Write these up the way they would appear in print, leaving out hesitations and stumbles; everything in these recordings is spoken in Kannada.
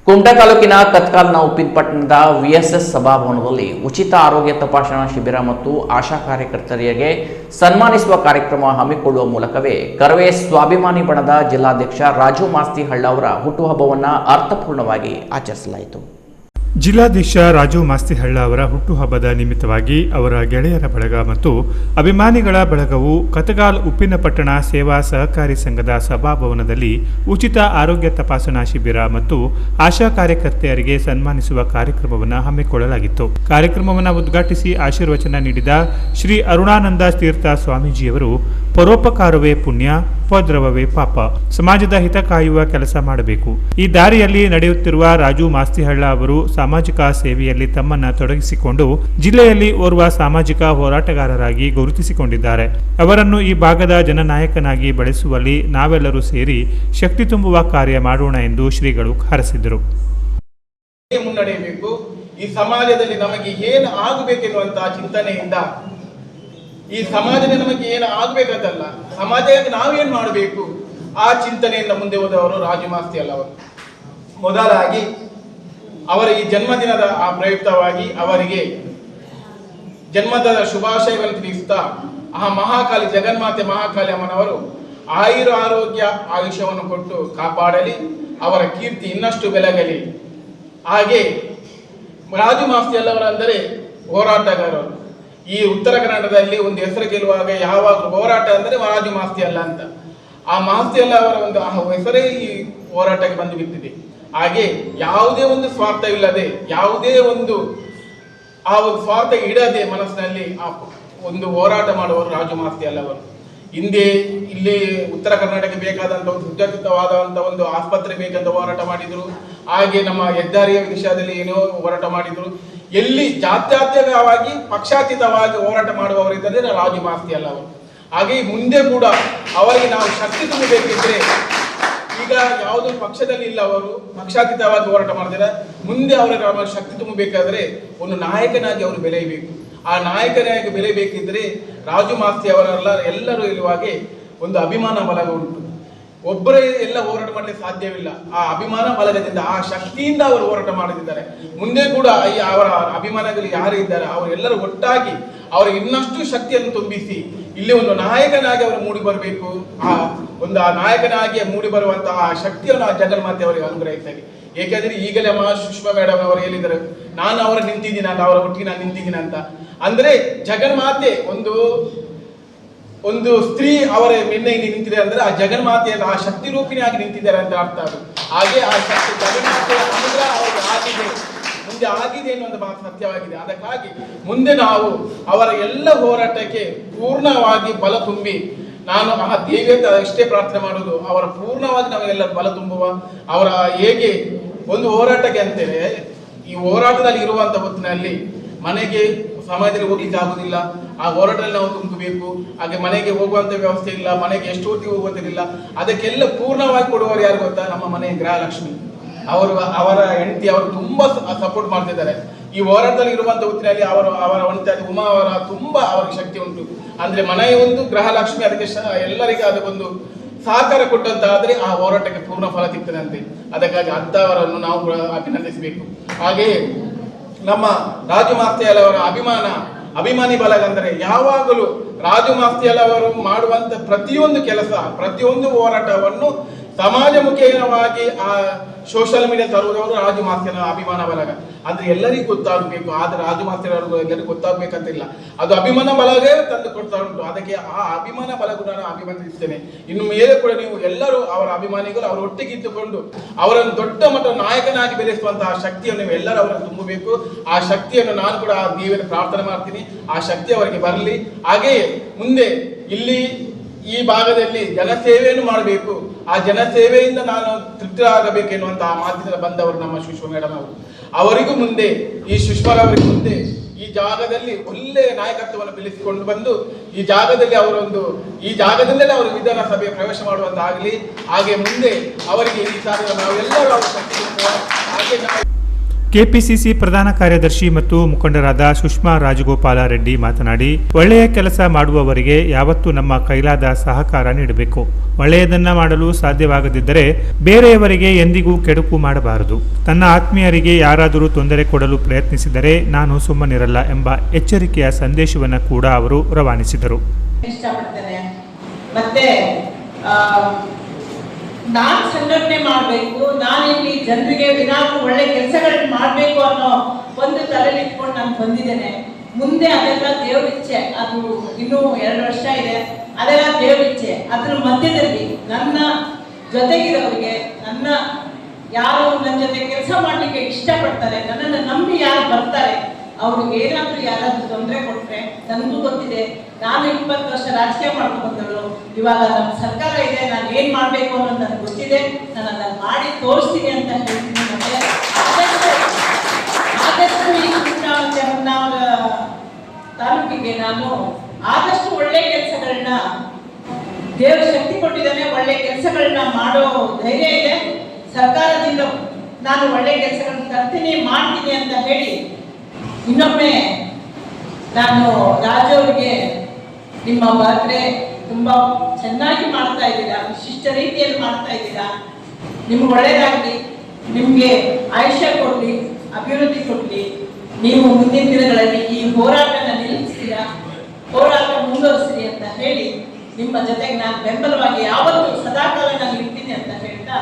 ಕುಮಟಾ ತಾಲೂಕಿನ ಕತ್ಕಾಲ್ನ ಉಪ್ಪಿನಪಟ್ಟಣದ ವಿಎಸ್ಎಸ್ ಸಭಾಭವನದಲ್ಲಿ ಉಚಿತ ಆರೋಗ್ಯ ತಪಾಸಣಾ ಶಿಬಿರ ಮತ್ತು ಆಶಾ ಕಾರ್ಯಕರ್ತರಿಗೆ ಸನ್ಮಾನಿಸುವ ಕಾರ್ಯಕ್ರಮ ಹಮ್ಮಿಕೊಳ್ಳುವ ಮೂಲಕವೇ ಕರವೇ ಸ್ವಾಭಿಮಾನಿ ಬಣದ ಜಿಲ್ಲಾಧ್ಯಕ್ಷ ರಾಜು ಮಾಸ್ತಿಹಳ್ಳ ಅವರ ಹುಟ್ಟುಹಬ್ಬವನ್ನು ಅರ್ಥಪೂರ್ಣವಾಗಿ ಆಚರಿಸಲಾಯಿತು. ಜಿಲ್ಲಾಧ್ಯಕ್ಷ ರಾಜು ಮಾಸ್ತಿಹಳ್ಳ ಅವರ ಹುಟ್ಟುಹಬ್ಬದ ನಿಮಿತ್ತವಾಗಿ ಅವರ ಗೆಳೆಯರ ಬಳಗ ಮತ್ತು ಅಭಿಮಾನಿಗಳ ಬಳಗವು ಕತಗಾಲ್ ಉಪ್ಪಿನಪಟ್ಟಣ ಸೇವಾ ಸಹಕಾರಿ ಸಂಘದ ಸಭಾಭವನದಲ್ಲಿ ಉಚಿತ ಆರೋಗ್ಯ ತಪಾಸಣಾ ಶಿಬಿರ ಮತ್ತು ಆಶಾ ಕಾರ್ಯಕರ್ತೆಯರಿಗೆ ಸನ್ಮಾನಿಸುವ ಕಾರ್ಯಕ್ರಮವನ್ನು ಹಮ್ಮಿಕೊಳ್ಳಲಾಗಿತ್ತು. ಕಾರ್ಯಕ್ರಮವನ್ನು ಉದ್ಘಾಟಿಸಿ ಆಶೀರ್ವಚನ ನೀಡಿದ ಶ್ರೀ ಅರುಣಾನಂದ ತೀರ್ಥ ಸ್ವಾಮೀಜಿಯವರು ಪರೋಪಕಾರವೇ ಪುಣ್ಯ, ಉಪದ್ರವವೇ ಪಾಪ, ಸಮಾಜದ ಹಿತ ಕಾಯುವ ಕೆಲಸ ಮಾಡಬೇಕು. ಈ ದಾರಿಯಲ್ಲಿ ನಡೆಯುತ್ತಿರುವ ರಾಜು ಮಾಸ್ತಿಹಳ್ಳ ಅವರು ಸಾಮಾಜಿಕ ಸೇವೆಯಲ್ಲಿ ತಮ್ಮನ್ನು ತೊಡಗಿಸಿಕೊಂಡು ಜಿಲ್ಲೆಯಲ್ಲಿ ಓರ್ವ ಸಾಮಾಜಿಕ ಹೋರಾಟಗಾರರಾಗಿ ಗುರುತಿಸಿಕೊಂಡಿದ್ದಾರೆ. ಅವರನ್ನು ಈ ಭಾಗದ ಜನನಾಯಕನಾಗಿ ಬೆಳೆಸುವಲ್ಲಿ ನಾವೆಲ್ಲರೂ ಸೇರಿ ಶಕ್ತಿ ತುಂಬುವ ಕಾರ್ಯ ಮಾಡೋಣ ಎಂದು ಶ್ರೀಗಳು ಹರಸಿದರು. ಮುನ್ನಡೆಯಬೇಕು. ಈ ಸಮಾಜದಲ್ಲಿ ನಮಗೆ ಏನು ಆಗಬೇಕೆನ್ನುವಂತಹ ಚಿಂತನೆಯಿಂದ, ಈ ಸಮಾಜದಲ್ಲಿ ನಮಗೆ ಏನು ಆಗ್ಬೇಕಂತಲ್ಲ, ಸಮಾಜಕ್ಕೆ ನಾವೇನು ಮಾಡಬೇಕು ಆ ಚಿಂತನೆಯಿಂದ ಮುಂದೆ ಹೋದವರು ರಾಜು ಮಾಸ್ತಿಹಳ್ಳ ಅವರು. ಮೊದಲಾಗಿ ಅವರ ಈ ಜನ್ಮದಿನದ ಆ ಪ್ರಯುಕ್ತವಾಗಿ ಅವರಿಗೆ ಜನ್ಮದಿನದ ಶುಭಾಶಯಗಳನ್ನು ತಿಳಿಸುತ್ತಾ ಆ ಮಹಾಕಾಲಿ ಜಗನ್ಮಾತೆ ಮಹಾಕಾಳಿ ಅಮ್ಮನವರು ಆಯುರ ಆರೋಗ್ಯ ಆಯುಷ್ಯವನ್ನು ಕೊಟ್ಟು ಕಾಪಾಡಲಿ, ಅವರ ಕೀರ್ತಿ ಇನ್ನಷ್ಟು ಬೆಳಗಲಿ. ಹಾಗೆ ರಾಜು ಮಾಸ್ತಿಹಳ್ಳ ಅವರಂದರೆ ಹೋರಾಟಗಾರರು. ಈ ಉತ್ತರ ಕನ್ನಡದಲ್ಲಿ ಒಂದು ಹೆಸರು ಗೆಲ್ಲುವಾಗ ಯಾವಾಗಲೂ ಹೋರಾಟ ಅಂದರೆ ರಾಜು ಮಾಸ್ತಿಹಳ್ಳ ಅಂತ. ಆ ಮಾಸ್ತಿಹಳ್ಳ ಅವರ ಒಂದು ಹೆಸರೇ ಈ ಹೋರಾಟಕ್ಕೆ ಬಂದು ಬಿಟ್ಟಿದೆ. ಹಾಗೆ ಯಾವುದೇ ಒಂದು ಸ್ವಾರ್ಥವಿಲ್ಲದೆ, ಯಾವುದೇ ಒಂದು ಸ್ವಾರ್ಥ ಇಡದೆ ಮನಸ್ಸಿನಲ್ಲಿ ಆ ಒಂದು ಹೋರಾಟ ಮಾಡುವವರು ರಾಜು ಮಾಸ್ತಿಹಳ್ಳ ಅವರು. ಹಿಂದೆ ಇಲ್ಲಿ ಉತ್ತರ ಕರ್ನಾಟಕಕ್ಕೆ ಬೇಕಾದಂಥ ಒಂದು ಸುಸಜ್ಜಿತವಾದಂಥ ಒಂದು ಆಸ್ಪತ್ರೆ ಬೇಕಂತ ಹೋರಾಟ ಮಾಡಿದ್ರು. ಹಾಗೆ ನಮ್ಮ ಹೆದ್ದಾರಿಯ ವಿಷಯದಲ್ಲಿ ಏನೋ ಹೋರಾಟ ಮಾಡಿದ್ರು. ಎಲ್ಲಿ ಜಾತ್ಯತೀತವಾಗಿ ಪಕ್ಷಾತೀತವಾಗಿ ಹೋರಾಟ ಮಾಡುವವರಿದ್ದರೆ ರಾಜು ಮಾಸ್ತಿಹಳ್ಳ ಅವರು. ಹಾಗೆ ಮುಂದೆ ಕೂಡ ಅವರಿಗೆ ನಾವು ಶಕ್ತಿ ತುಂಬಬೇಕಿದ್ರೆ, ಈಗ ಯಾವುದೋ ಪಕ್ಷದಲ್ಲಿ ಇಲ್ಲ, ಅವರು ಪಕ್ಷಾತೀತವಾಗಿ ಹೋರಾಟ ಮಾಡ್ತಾರೆ. ಮುಂದೆ ಅವರ ಶಕ್ತಿ ತುಂಬಬೇಕಾದ್ರೆ ಒಂದು ನಾಯಕನಾಗಿ ಅವರು ಬೆಳೆಯಬೇಕು. ಆ ನಾಯಕನಾಗಿ ಬೆಳೆಯಬೇಕಿದ್ರೆ ರಾಜು ಮಾಸ್ತಿ ಅವರೆಲ್ಲ ಎಲ್ಲರೂ ಇರುವಾಗೆ ಒಂದು ಅಭಿಮಾನ ಬಲಗ ಉಂಟು. ಒಬ್ಬರೇ ಎಲ್ಲ ಹೋರಾಟ ಮಾಡಲಿಕ್ಕೆ ಸಾಧ್ಯವಿಲ್ಲ. ಆ ಅಭಿಮಾನ ಬಲಗದಿಂದ, ಆ ಶಕ್ತಿಯಿಂದ ಅವರು ಹೋರಾಟ ಮಾಡುತ್ತಿದ್ದಾರೆ. ಮುಂದೆ ಕೂಡ ಅವರ ಅಭಿಮಾನಗಳು ಯಾರು ಇದ್ದಾರೆ ಅವರೆಲ್ಲರೂ ಒಟ್ಟಾಗಿ ಅವರಿಗೆ ಇನ್ನಷ್ಟು ಶಕ್ತಿಯನ್ನು ತುಂಬಿಸಿ ಇಲ್ಲಿ ಒಂದು ನಾಯಕನಾಗಿ ಅವರು ಮೂಡಿ ಬರಬೇಕು. ಆ ನಾಯಕನಾಗಿ ಮೂಡಿ ಬರುವಂತಹ ಶಕ್ತಿಯನ್ನು ಆ ಜಗನ್ಮಾತೆ ಅವರಿಗೆ ಅನುಗ್ರಹಿಸಲಿ. ಏಕೆಂದ್ರೆ ಈಗಲೇ ಸುಷ್ಮಾ ಮೇಡಮ್ ಅವರು ಹೇಳಿದ್ದಾರೆ, ನಾನು ಅವರ ನಿಂತಿದ್ದೀನಿ ಅಂತ, ಅವರ ಒಟ್ಟಿಗೆ ನಾನು ನಿಂತಿದ್ದೀನಿ ಅಂತ. ಅಂದ್ರೆ ಜಗನ್ಮಾತೆ ಒಂದು ಸ್ತ್ರೀ ಅವರ ಬೆನ್ನಿಗೆ ನಿಂತಿದೆ ಅಂದ್ರೆ ಆ ಜಗನ್ಮಾತೆಯ ಆ ಶಕ್ತಿ ರೂಪಿಣಿಯಾಗಿ ನಿಂತಿದ್ದಾರೆ ಅಂತ ಅರ್ಥ. ಅದು ಹಾಗೆ ಆ ಶಕ್ತಿ ಜಗನ್ಮಾತೆಯ ಅನುಗ್ರಹ ಅವರಿಗೆ ಆಗಿದೆ, ಮುಂದೆ ಆಗಿದೆ ಎನ್ನುವಂತ ಮಾತು ಸತ್ಯವಾಗಿದೆ. ಅದಕ್ಕಾಗಿ ಮುಂದೆ ನಾವು ಅವರ ಎಲ್ಲ ಹೋರಾಟಕ್ಕೆ ಪೂರ್ಣವಾಗಿ ಬಲ ತುಂಬಿ, ನಾನು ಆ ದೇವಿ ಅಂತ ಅಷ್ಟೇ ಪ್ರಾರ್ಥನೆ ಮಾಡೋದು, ಅವರ ಪೂರ್ಣವಾಗಿ ನಾವೆಲ್ಲ ಬಲ ತುಂಬುವ. ಅವರ ಹೇಗೆ ಒಂದು ಹೋರಾಟಕ್ಕೆ ಅಂತೇವೆ, ಈ ಹೋರಾಟದಲ್ಲಿ ಇರುವಂತ ಹೊತ್ತಿನಲ್ಲಿ ಮನೆಗೆ ಸಮಾಜದಲ್ಲಿ ಹೋಗ್ಲಿಕ್ಕೆ ಆಗುದಿಲ್ಲ. ಆ ಹೋರಾಟದಲ್ಲಿ ನಾವು ತುಂಬಬೇಕು. ಹಾಗೆ ಮನೆಗೆ ಹೋಗುವಂತ ವ್ಯವಸ್ಥೆ ಇಲ್ಲ, ಮನೆಗೆ ಎಷ್ಟು ಹೊತ್ತಿಗೆ ಹೋಗುವಂತಿಲ್ಲ. ಅದಕ್ಕೆಲ್ಲ ಪೂರ್ಣವಾಗಿ ಕೊಡುವವರು ಯಾರು ಗೊತ್ತಾ? ನಮ್ಮ ಮನೆಯ ಗೃಹಲಕ್ಷ್ಮಿ ಅವರ ಹೆಂಡತಿ ಅವರು ತುಂಬಾ ಸಪೋರ್ಟ್ ಮಾಡ್ತಿದ್ದಾರೆ. ಈ ಹೋರಾಟದಲ್ಲಿ ಇರುವಂತ ಹೊತ್ತಿನಲ್ಲಿ ಅವರ ಹೆಂಡತಿ ಉಮಾ ಅವರ ತುಂಬಾ ಅವರಿಗೆ ಶಕ್ತಿ ಉಂಟು. ಅಂದ್ರೆ ಮನೆಯ ಒಂದು ಗೃಹಲಕ್ಷ್ಮಿ ಅದಕ್ಕೆ ಎಲ್ಲರಿಗೂ ಅದಕ್ಕೊಂದು ಸಹಕಾರ ಕೊಟ್ಟಂತಾದ್ರೆ ಆ ಹೋರಾಟಕ್ಕೆ ಪೂರ್ಣ ಫಲ ಸಿಗ್ತದಂತೆ. ಅದಕ್ಕಾಗಿ ಅಂಥವರನ್ನು ನಾವು ಅಭಿನಂದಿಸಬೇಕು. ಹಾಗೆಯೇ ನಮ್ಮ ರಾಜು ಮಾಸ್ತಿಹಳ್ಳ ಅವರ ಅಭಿಮಾನಿ ಬಳಗ ಅಂದರೆ ಯಾವಾಗಲೂ ರಾಜು ಮಾಸ್ತಿಹಳ್ಳ ಅವರು ಮಾಡುವಂತ ಪ್ರತಿಯೊಂದು ಕೆಲಸ, ಪ್ರತಿಯೊಂದು ಹೋರಾಟವನ್ನು ಸಮಾಜಮುಖೇನವಾಗಿ ಆ ಸೋಷಿಯಲ್ ಮೀಡಿಯಾ ತರುವುದವರು ರಾಜು ಮಾಸ್ತಿಹಳ್ಳ ಅಭಿಮಾನ ಬಳಗ. ಅಂದ್ರೆ ಎಲ್ಲರಿಗೂ ಗೊತ್ತಾಗಬೇಕು. ಆದ್ರೆ ರಾಜು ಮಾಸ್ತಿಹಳ್ಳ ಎಲ್ಲರಿಗೂ ಗೊತ್ತಾಗಬೇಕಂತಿಲ್ಲ, ಅದು ಅಭಿಮಾನ ಬಳಗೇ ತಂದು ಕೊಡ್ತಾ ಉಂಟು. ಅದಕ್ಕೆ ಆ ಅಭಿಮಾನ ಬಳಗ ನಾನು ಅಭಿನಂದಿಸ್ತೇನೆ. ಇನ್ನು ಮೇಲೆ ಕೂಡ ನೀವು ಎಲ್ಲರೂ ಅವರ ಅಭಿಮಾನಿಗಳು ಅವರ ಒಟ್ಟಿಗೆ ಇದ್ದುಕೊಂಡು ಅವರನ್ನು ದೊಡ್ಡ ಮಟ್ಟ ನಾಯಕನಾಗಿ ಬೆಳೆಸುವಂತಹ ಶಕ್ತಿಯನ್ನು ನೀವು ಎಲ್ಲರೂ ಅವರನ್ನು ತುಂಬಬೇಕು. ಆ ಶಕ್ತಿಯನ್ನು ನಾನು ಕೂಡ ಆ ದೇವರ ಪ್ರಾರ್ಥನೆ ಮಾಡ್ತೀನಿ, ಆ ಶಕ್ತಿ ಅವರಿಗೆ ಬರಲಿ. ಹಾಗೆಯೇ ಮುಂದೆ ಇಲ್ಲಿ ಈ ಭಾಗದಲ್ಲಿ ಜನಸೇವೆಯನ್ನು ಮಾಡಬೇಕು. ಆ ಜನಸೇವೆಯಿಂದ ನಾನು ತೃಪ್ತರಾಗಬೇಕು ಎನ್ನುವಂತಹ ಮಾತಿನ ಬಂದವರು ನಮ್ಮ ಸುಷ್ಮಾ ಮೇಡಮ್ ಅವರು. ಅವರಿಗೂ ಮುಂದೆ ಈ ಸುಷ್ಮಾರವರಿಗೆ ಮುಂದೆ ಈ ಜಾಗದಲ್ಲಿ ಒಳ್ಳೆಯ ನಾಯಕತ್ವವನ್ನು ಬೆಳೆಸಿಕೊಂಡು ಬಂದು ಈ ಜಾಗದಲ್ಲಿ ಜಾಗದಲ್ಲೇ ಅವರು ವಿಧಾನಸಭೆ ಪ್ರವೇಶ ಮಾಡುವಂತಾಗಲಿ. ಹಾಗೆ ಮುಂದೆ ಅವರಿಗೆ ಈ ಸಾಲ ನಾವೆಲ್ಲರೂ ಅವರ ಶಕ್ತಿ ಹಾಗೆ ಕೆಪಿಸಿಸಿ ಪ್ರಧಾನ ಕಾರ್ಯದರ್ಶಿ ಮತ್ತು ಮುಖಂಡರಾದ ಸುಷ್ಮಾ ರಾಜಗೋಪಾಲ ರೆಡ್ಡಿ ಮಾತನಾಡಿ, ಒಳ್ಳೆಯ ಕೆಲಸ ಮಾಡುವವರಿಗೆ ಯಾವತ್ತೂ ನಮ್ಮ ಕೈಲಾದ ಸಹಕಾರ ನೀಡಬೇಕು. ಒಳ್ಳೆಯದನ್ನ ಮಾಡಲು ಸಾಧ್ಯವಾಗದಿದ್ದರೆ ಬೇರೆಯವರಿಗೆ ಎಂದಿಗೂ ಕೆಡುಕು ಮಾಡಬಾರದು. ತನ್ನ ಆತ್ಮೀಯರಿಗೆ ಯಾರಾದರೂ ತೊಂದರೆ ಕೊಡಲು ಪ್ರಯತ್ನಿಸಿದರೆ ನಾನು ಸುಮ್ಮನಿರಲ್ಲ ಎಂಬ ಎಚ್ಚರಿಕೆಯ ಸಂದೇಶವನ್ನು ಕೂಡ ಅವರು ರವಾನಿಸಿದರು. ನಾನು ಸಂಘಟನೆ ಮಾಡಬೇಕು, ನಾನಿಲ್ಲಿ ಜನರಿಗೆ ಏನಾದರೂ ಒಳ್ಳೆ ಕೆಲಸಗಳನ್ನ ಮಾಡಬೇಕು ಅನ್ನೋ ಒಂದು ತಲೆಯಲ್ಲಿ ಇಟ್ಕೊಂಡು ನಾನು ಬಂದಿದ್ದೇನೆ. ಮುಂದೆ ಅದೆಲ್ಲ ದೇವರಿಚ್ಛೆ, ಅದು ಇನ್ನೂ 2 ವರ್ಷ ಇದೆ, ಅದೆಲ್ಲ ದೇವರಿಚ್ಛೆ. ಅದ್ರ ಮಧ್ಯದಲ್ಲಿ ನನ್ನ ಜೊತೆಗಿರೋರಿಗೆ, ಯಾರು ನನ್ನ ಜೊತೆ ಕೆಲಸ ಮಾಡಲಿಕ್ಕೆ ಇಷ್ಟಪಡ್ತಾರೆ, ನನ್ನನ್ನು ನಂಬಿ ಯಾರು ಬರ್ತಾರೆ, ಅವ್ರಿಗೆ ಯಾರಾದ್ರೂ ತೊಂದರೆ ಕೊಟ್ಟರೆ, ನನಗೂ ಗೊತ್ತಿದೆ, ನಾನು 20 ವರ್ಷ ರಾಜಕೀಯ ಮಾಡ್ಕೊಂಡು ಬಂದವಳು, ಇವಾಗ ನಮ್ಮ ಸರ್ಕಾರ ಇದೆ, ನಾನು ಏನ್ ಮಾಡ್ಬೇಕು ಅನ್ನೋದು ನನಗೆ ಗೊತ್ತಿದೆ, ನಾನು ಅದನ್ನ ಮಾಡಿ ತೋರಿಸ್ತೀನಿ ಅಂತ ಹೇಳ್ತೀನಿ. ಆದಷ್ಟು ಈ ಹೊನ್ನಾವರ ತಾಲೂಕಿಗೆ ನಾನು ಆದಷ್ಟು ಒಳ್ಳೆ ಕೆಲಸಗಳನ್ನ, ದೇವರು ಶಕ್ತಿ ಕೊಟ್ಟಿದ್ದಾನೆ, ಒಳ್ಳೆ ಕೆಲಸಗಳನ್ನ ಮಾಡೋ ಧೈರ್ಯ ಇದೆ. ಸರ್ಕಾರದಿಂದ ನಾನು ಒಳ್ಳೆ ಕೆಲಸಗಳನ್ನ ತರ್ತೀನಿ, ಮಾಡ್ತೀನಿ ಅಂತ ಹೇಳಿ ಇನ್ನೊಮ್ಮೆ ನಾನು ರಾಜು ಅವರಿಗೆ, ನಿಮ್ಮ ಬರ್ತ್ಡೇ ತುಂಬಾ ಚೆನ್ನಾಗಿ ಮಾಡ್ತಾ ಇದ್ದೀರಾ, ವಿಶಿಷ್ಟ ರೀತಿಯಲ್ಲಿ ಮಾಡ್ತಾ ಇದ್ದೀರಾ, ನಿಮ್ಗೆ ಒಳ್ಳೇದಾಗ್ಲಿ, ನಿಮ್ಗೆ ಆಯುಷ್ಯ ಕೊಡ್ಲಿ, ಅಭಿವೃದ್ಧಿ ಕೊಡ್ಲಿ, ನೀವು ಮುಂದಿನ ದಿನಗಳಲ್ಲಿ ಈ ಹೋರಾಟನ ನಿಲ್ಲಿಸ್ತೀರಾ, ಹೋರಾಟ ಮುಂದುವರಿಸ್ತೀರಿ ಅಂತ ಹೇಳಿ ನಿಮ್ಮ ಜೊತೆಗೆ ನಾನು ಬೆಂಬಲವಾಗಿ ಯಾವತ್ತೂ ಸದಾಕಾಲ ನಾನು ಇರ್ತೀನಿ ಅಂತ ಹೇಳ್ತಾ,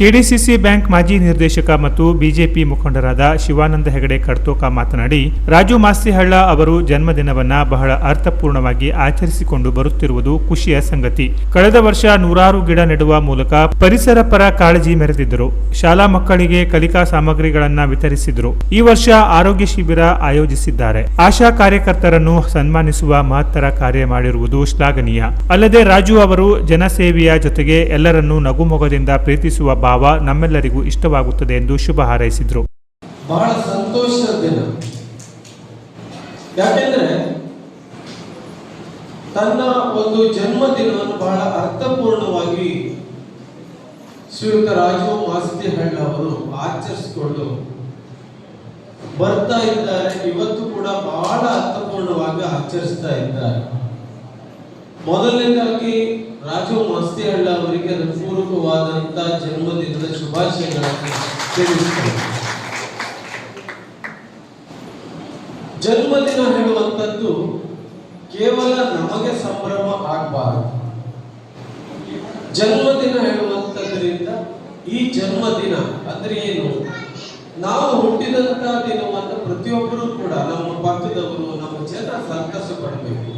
ಕೆಡಿಸಿಸಿ ಬ್ಯಾಂಕ್ ಮಾಜಿ ನಿರ್ದೇಶಕ ಮತ್ತು ಬಿಜೆಪಿ ಮುಖಂಡರಾದ ಶಿವಾನಂದ ಹೆಗಡೆ ಕಡ್ತೋಕ ಮಾತನಾಡಿ, ರಾಜು ಮಾಸ್ತಿಹಳ್ಳ ಅವರು ಜನ್ಮದಿನವನ್ನ ಬಹಳ ಅರ್ಥಪೂರ್ಣವಾಗಿ ಆಚರಿಸಿಕೊಂಡು ಬರುತ್ತಿರುವುದು ಖುಷಿಯ ಸಂಗತಿ. ಕಳೆದ ವರ್ಷ 100 ಗಿಡ ನೆಡುವ ಮೂಲಕ ಪರಿಸರ ಪರ ಕಾಳಜಿ ಮೆರೆದಿದ್ದರು. ಶಾಲಾ ಮಕ್ಕಳಿಗೆ ಕಲಿಕಾ ಸಾಮಗ್ರಿಗಳನ್ನ ವಿತರಿಸಿದರು. ಈ ವರ್ಷ ಆರೋಗ್ಯ ಶಿಬಿರ ಆಯೋಜಿಸಿದ್ದಾರೆ. ಆಶಾ ಕಾರ್ಯಕರ್ತರನ್ನು ಸನ್ಮಾನಿಸುವ ಮಹತ್ತರ ಕಾರ್ಯ ಮಾಡಿರುವುದು ಶ್ಲಾಘನೀಯ. ಅಲ್ಲದೆ ರಾಜು ಅವರು ಜನಸೇವೆಯ ಜೊತೆಗೆ ಎಲ್ಲರನ್ನೂ ನಗುಮೊಗದಿಂದ ಪ್ರೀತಿಸುವ ಭಾವ ನಮ್ಮೆಲ್ಲರಿಗೂ ಇಷ್ಟವಾಗುತ್ತದೆ ಎಂದು ಶುಭ ಹಾರೈಸಿದರು. ಬಹಳ ಸಂತೋಷದ ದಿನ. ಯಾಕೆಂದ್ರೆ ತನ್ನ ಒಂದು ಜನ್ಮದಿನವನ್ನು ಬಹಳ ಅರ್ಥಪೂರ್ಣವಾಗಿ ಶ್ರೀಯುತ ರಾಜು ಮಾಸ್ತಿಹಳ್ಳ ಅವರು ಆಚರಿಸಿಕೊಂಡು ಬರ್ತಾ ಇದ್ದಾರೆ. ಇವತ್ತು ಕೂಡ ಬಹಳ ಅರ್ಥಪೂರ್ಣವಾಗಿ ಆಚರಿಸ್ತಾ ಇದ್ದಾರೆ. ಮೊದಲನೇದಾಗಿ ರಾಜು ಮಾಸ್ತಿಹಳ್ಳ ಅವರಿಗೆ ಹೃತ್ಪೂರ್ವಕವಾದಂತಹ ಜನ್ಮದಿನದ ಶುಭಾಶಯಗಳನ್ನು ತಿಳಿಸುತ್ತೇನೆ. ಜನ್ಮದಿನ ಹೇಳುವಂಥದ್ದು ಕೇವಲ ನಮಗೆ ಸಂಭ್ರಮ ಆಗಬಾರದು. ಜನ್ಮದಿನ ಹೇಳುವಂಥದ್ರಿಂದ ಈ ಜನ್ಮದಿನ ಅಂದ್ರೆ ಏನು, ನಾವು ಹುಟ್ಟಿದಂತಹ ದಿನವನ್ನು ಪ್ರತಿಯೊಬ್ಬರು ಕೂಡ, ನಮ್ಮ ಪಕ್ಕದವರು, ನಮ್ಮ ಜನ ಸಂತಸ ಪಡಬೇಕು.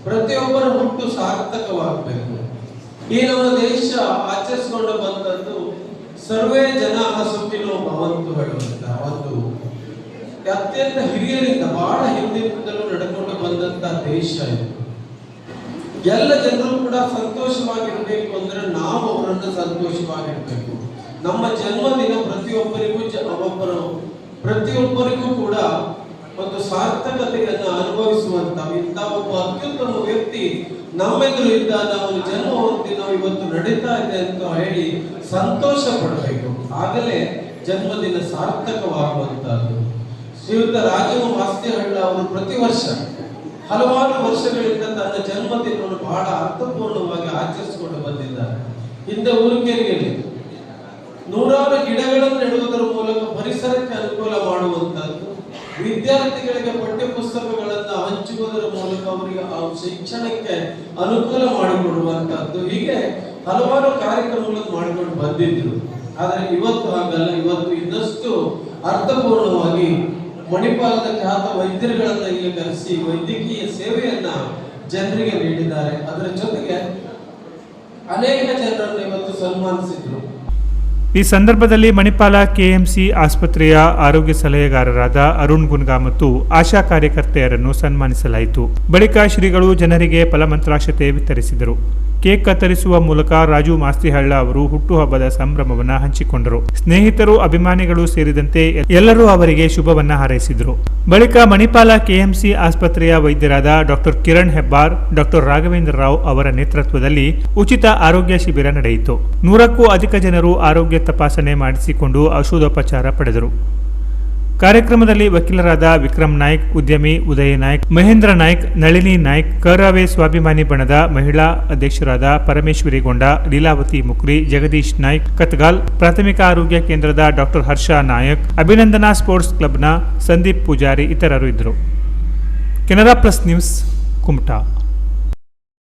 ಪ್ರತಿಯೊಬ್ಬರ ಹುಟ್ಟು ಸಾರ್ಥಕವಾಗಬೇಕು. ಈ ನಮ್ಮ ದೇಶ ಆಚರಿಸಿಕೊಂಡು ಬಂದದ್ದು ಸರ್ವೇ ಜನ ಸುಖಿನೋ ಭವಂತು ಹೇಳುವಂತಹ ಒಂದು ಅತ್ಯಂತ ಹಿರಿಯರಿಂದ ಬಹಳ ಹಿಂದಿನಿಂದಲೂ ನಡೆಕೊಂಡು ಬಂದಂತಹ ದೇಶ ಇದು. ಎಲ್ಲ ಜನರು ಕೂಡ ಸಂತೋಷವಾಗಿರ್ಬೇಕು ಅಂದ್ರೆ ನಾವು ಅವರನ್ನು ಸಂತೋಷವಾಗಿರ್ಬೇಕು. ನಮ್ಮ ಜನ್ಮದಿನ ಪ್ರತಿಯೊಬ್ಬರಿಗೂ ಕೂಡ ಒಂದು ಸಾರ್ಥಕತೆಯನ್ನು ಅನುಭವಿಸುವಂತ ಇಂಥ ಒಬ್ಬ ಅತ್ಯುತ್ತಮ ವ್ಯಕ್ತಿ ನಮ್ಮೆದುರು ಇದ್ದಾಗ ಅವನ ಜನ್ಮ ದಿನ ಇವತ್ತು ನಡೀತಾ ಇದೆ ಅಂತ ಹೇಳಿ ಸಂತೋಷ ಪಡಬೇಕು. ಆಗಲೇ ಜನ್ಮದಿನ ಸಾರ್ಥಕವಾಗುವಂತಹದ್ದು. ಶ್ರೀಯುತ ರಾಜು ಮಾಸ್ತಿಹಳ್ಳ ಅವರು ಪ್ರತಿ ವರ್ಷ ಹಲವಾರು ವರ್ಷಗಳಿಂದ ತನ್ನ ಜನ್ಮದಿನವನ್ನು ಬಹಳ ಅರ್ಥಪೂರ್ಣವಾಗಿ ಆಚರಿಸಿಕೊಂಡು ಬಂದಿದ್ದಾರೆ. ಹಿಂದೆ ಊರಿಕೆರೆಯಲ್ಲಿ 100 ಗಿಡಗಳನ್ನು ನೆಡುವುದರ ಮೂಲಕ ಪರಿಸರಕ್ಕೆ ಅನುಕೂಲ ಮಾಡುವಂತಹದ್ದು, ವಿದ್ಯಾರ್ಥಿಗಳಿಗೆ ಪಠ್ಯ ಪುಸ್ತಕಗಳನ್ನು ಹಂಚುವುದರ ಮೂಲಕ ಅವರಿಗೆ ಆ ಶಿಕ್ಷಣಕ್ಕೆ ಅನುಕೂಲ ಮಾಡಿಕೊಡುವಂತಹದ್ದು, ಹೀಗೆ ಹಲವಾರು ಕಾರ್ಯಕ್ರಮಗಳನ್ನು ಮಾಡಿಕೊಂಡು ಬಂದಿದ್ರು. ಆದರೆ ಇವತ್ತು ಹಾಗಲ್ಲ. ಇವತ್ತು ಇನ್ನಷ್ಟು ಅರ್ಥಪೂರ್ಣವಾಗಿ ಮಣಿಪಾಲದ ಖ್ಯಾತ ವೈದ್ಯರುಗಳನ್ನ ಇಲ್ಲಿ ಕರೆಸಿ ವೈದ್ಯಕೀಯ ಸೇವೆಯನ್ನ ಜನರಿಗೆ ನೀಡಿದ್ದಾರೆ. ಅದರ ಜೊತೆಗೆ ಅನೇಕ ಜನರನ್ನು ಇವತ್ತು ಸನ್ಮಾನಿಸಿದ್ರು. ಈ ಸಂದರ್ಭದಲ್ಲಿ ಮಣಿಪಾಲ ಕೆಎಂಸಿ ಆಸ್ಪತ್ರೆಯ ಆರೋಗ್ಯ ಸಲಹೆಗಾರರಾದ ಅರುಣ್ ಗುನ್ಗಾ ಮತ್ತು ಆಶಾ ಕಾರ್ಯಕರ್ತೆಯರನ್ನು ಸನ್ಮಾನಿಸಲಾಯಿತು. ಬಳಿಕ ಶ್ರೀಗಳು ಜನರಿಗೆ ಫಲಮಂತ್ರಾಕ್ಷತೆ ವಿತರಿಸಿದರು. ಕೇಕ್ ಕತ್ತರಿಸುವ ಮೂಲಕ ರಾಜು ಮಾಸ್ತಿಹಳ್ಳ ಅವರು ಹುಟ್ಟುಹಬ್ಬದ ಸಂಭ್ರಮವನ್ನ ಹಂಚಿಕೊಂಡರು. ಸ್ನೇಹಿತರು, ಅಭಿಮಾನಿಗಳು ಸೇರಿದಂತೆ ಎಲ್ಲರೂ ಅವರಿಗೆ ಶುಭವನ್ನ ಹಾರೈಸಿದರು. ಬಳಿಕ ಮಣಿಪಾಲ ಕೆಎಂಸಿ ಆಸ್ಪತ್ರೆಯ ವೈದ್ಯರಾದ ಡಾಕ್ಟರ್ ಕಿರಣ್ ಹೆಬ್ಬಾರ್, ಡಾಕ್ಟರ್ ರಾಘವೇಂದ್ರ ರಾವ್ ಅವರ ನೇತೃತ್ವದಲ್ಲಿ ಉಚಿತ ಆರೋಗ್ಯ ಶಿಬಿರ ನಡೆಯಿತು. 100ಕ್ಕೂ ಅಧಿಕ ಜನರು ಆರೋಗ್ಯ ತಪಾಸಣೆ ಮಾಡಿಸಿಕೊಂಡು ಔಷಧೋಪಚಾರ ಪಡೆದರು. ಕಾರ್ಯಕ್ರಮದಲ್ಲಿ ವಕೀಲರಾದ ವಿಕ್ರಮ್ ನಾಯ್ಕ್, ಉದ್ಯಮಿ ಉದಯ ನಾಯ್ಕ್, ಮಹೇಂದ್ರ ನಾಯ್ಕ್, ನಳಿನಿ ನಾಯ್ಕ್, ಕರಾವೆ ಸ್ವಾಭಿಮಾನಿ ಬಣದ ಮಹಿಳಾ ಅಧ್ಯಕ್ಷರಾದ ಪರಮೇಶ್ವರಿ ಗೊಂಡ, ಲೀಲಾವತಿ ಮುಕ್ರಿ, ಜಗದೀಶ್ ನಾಯ್ಕ್ ಕತ್ಗಾಲ್, ಪ್ರಾಥಮಿಕ ಆರೋಗ್ಯ ಕೇಂದ್ರದ ಡಾಕ್ಟರ್ ಹರ್ಷ ನಾಯಕ್, ಅಭಿನಂದನಾ ಸ್ಪೋರ್ಟ್ಸ್ ಕ್ಲಬ್ನ ಸಂದೀಪ್ ಪೂಜಾರಿ ಇತರರು ಇದ್ದರು. Canara plus news, Kumta.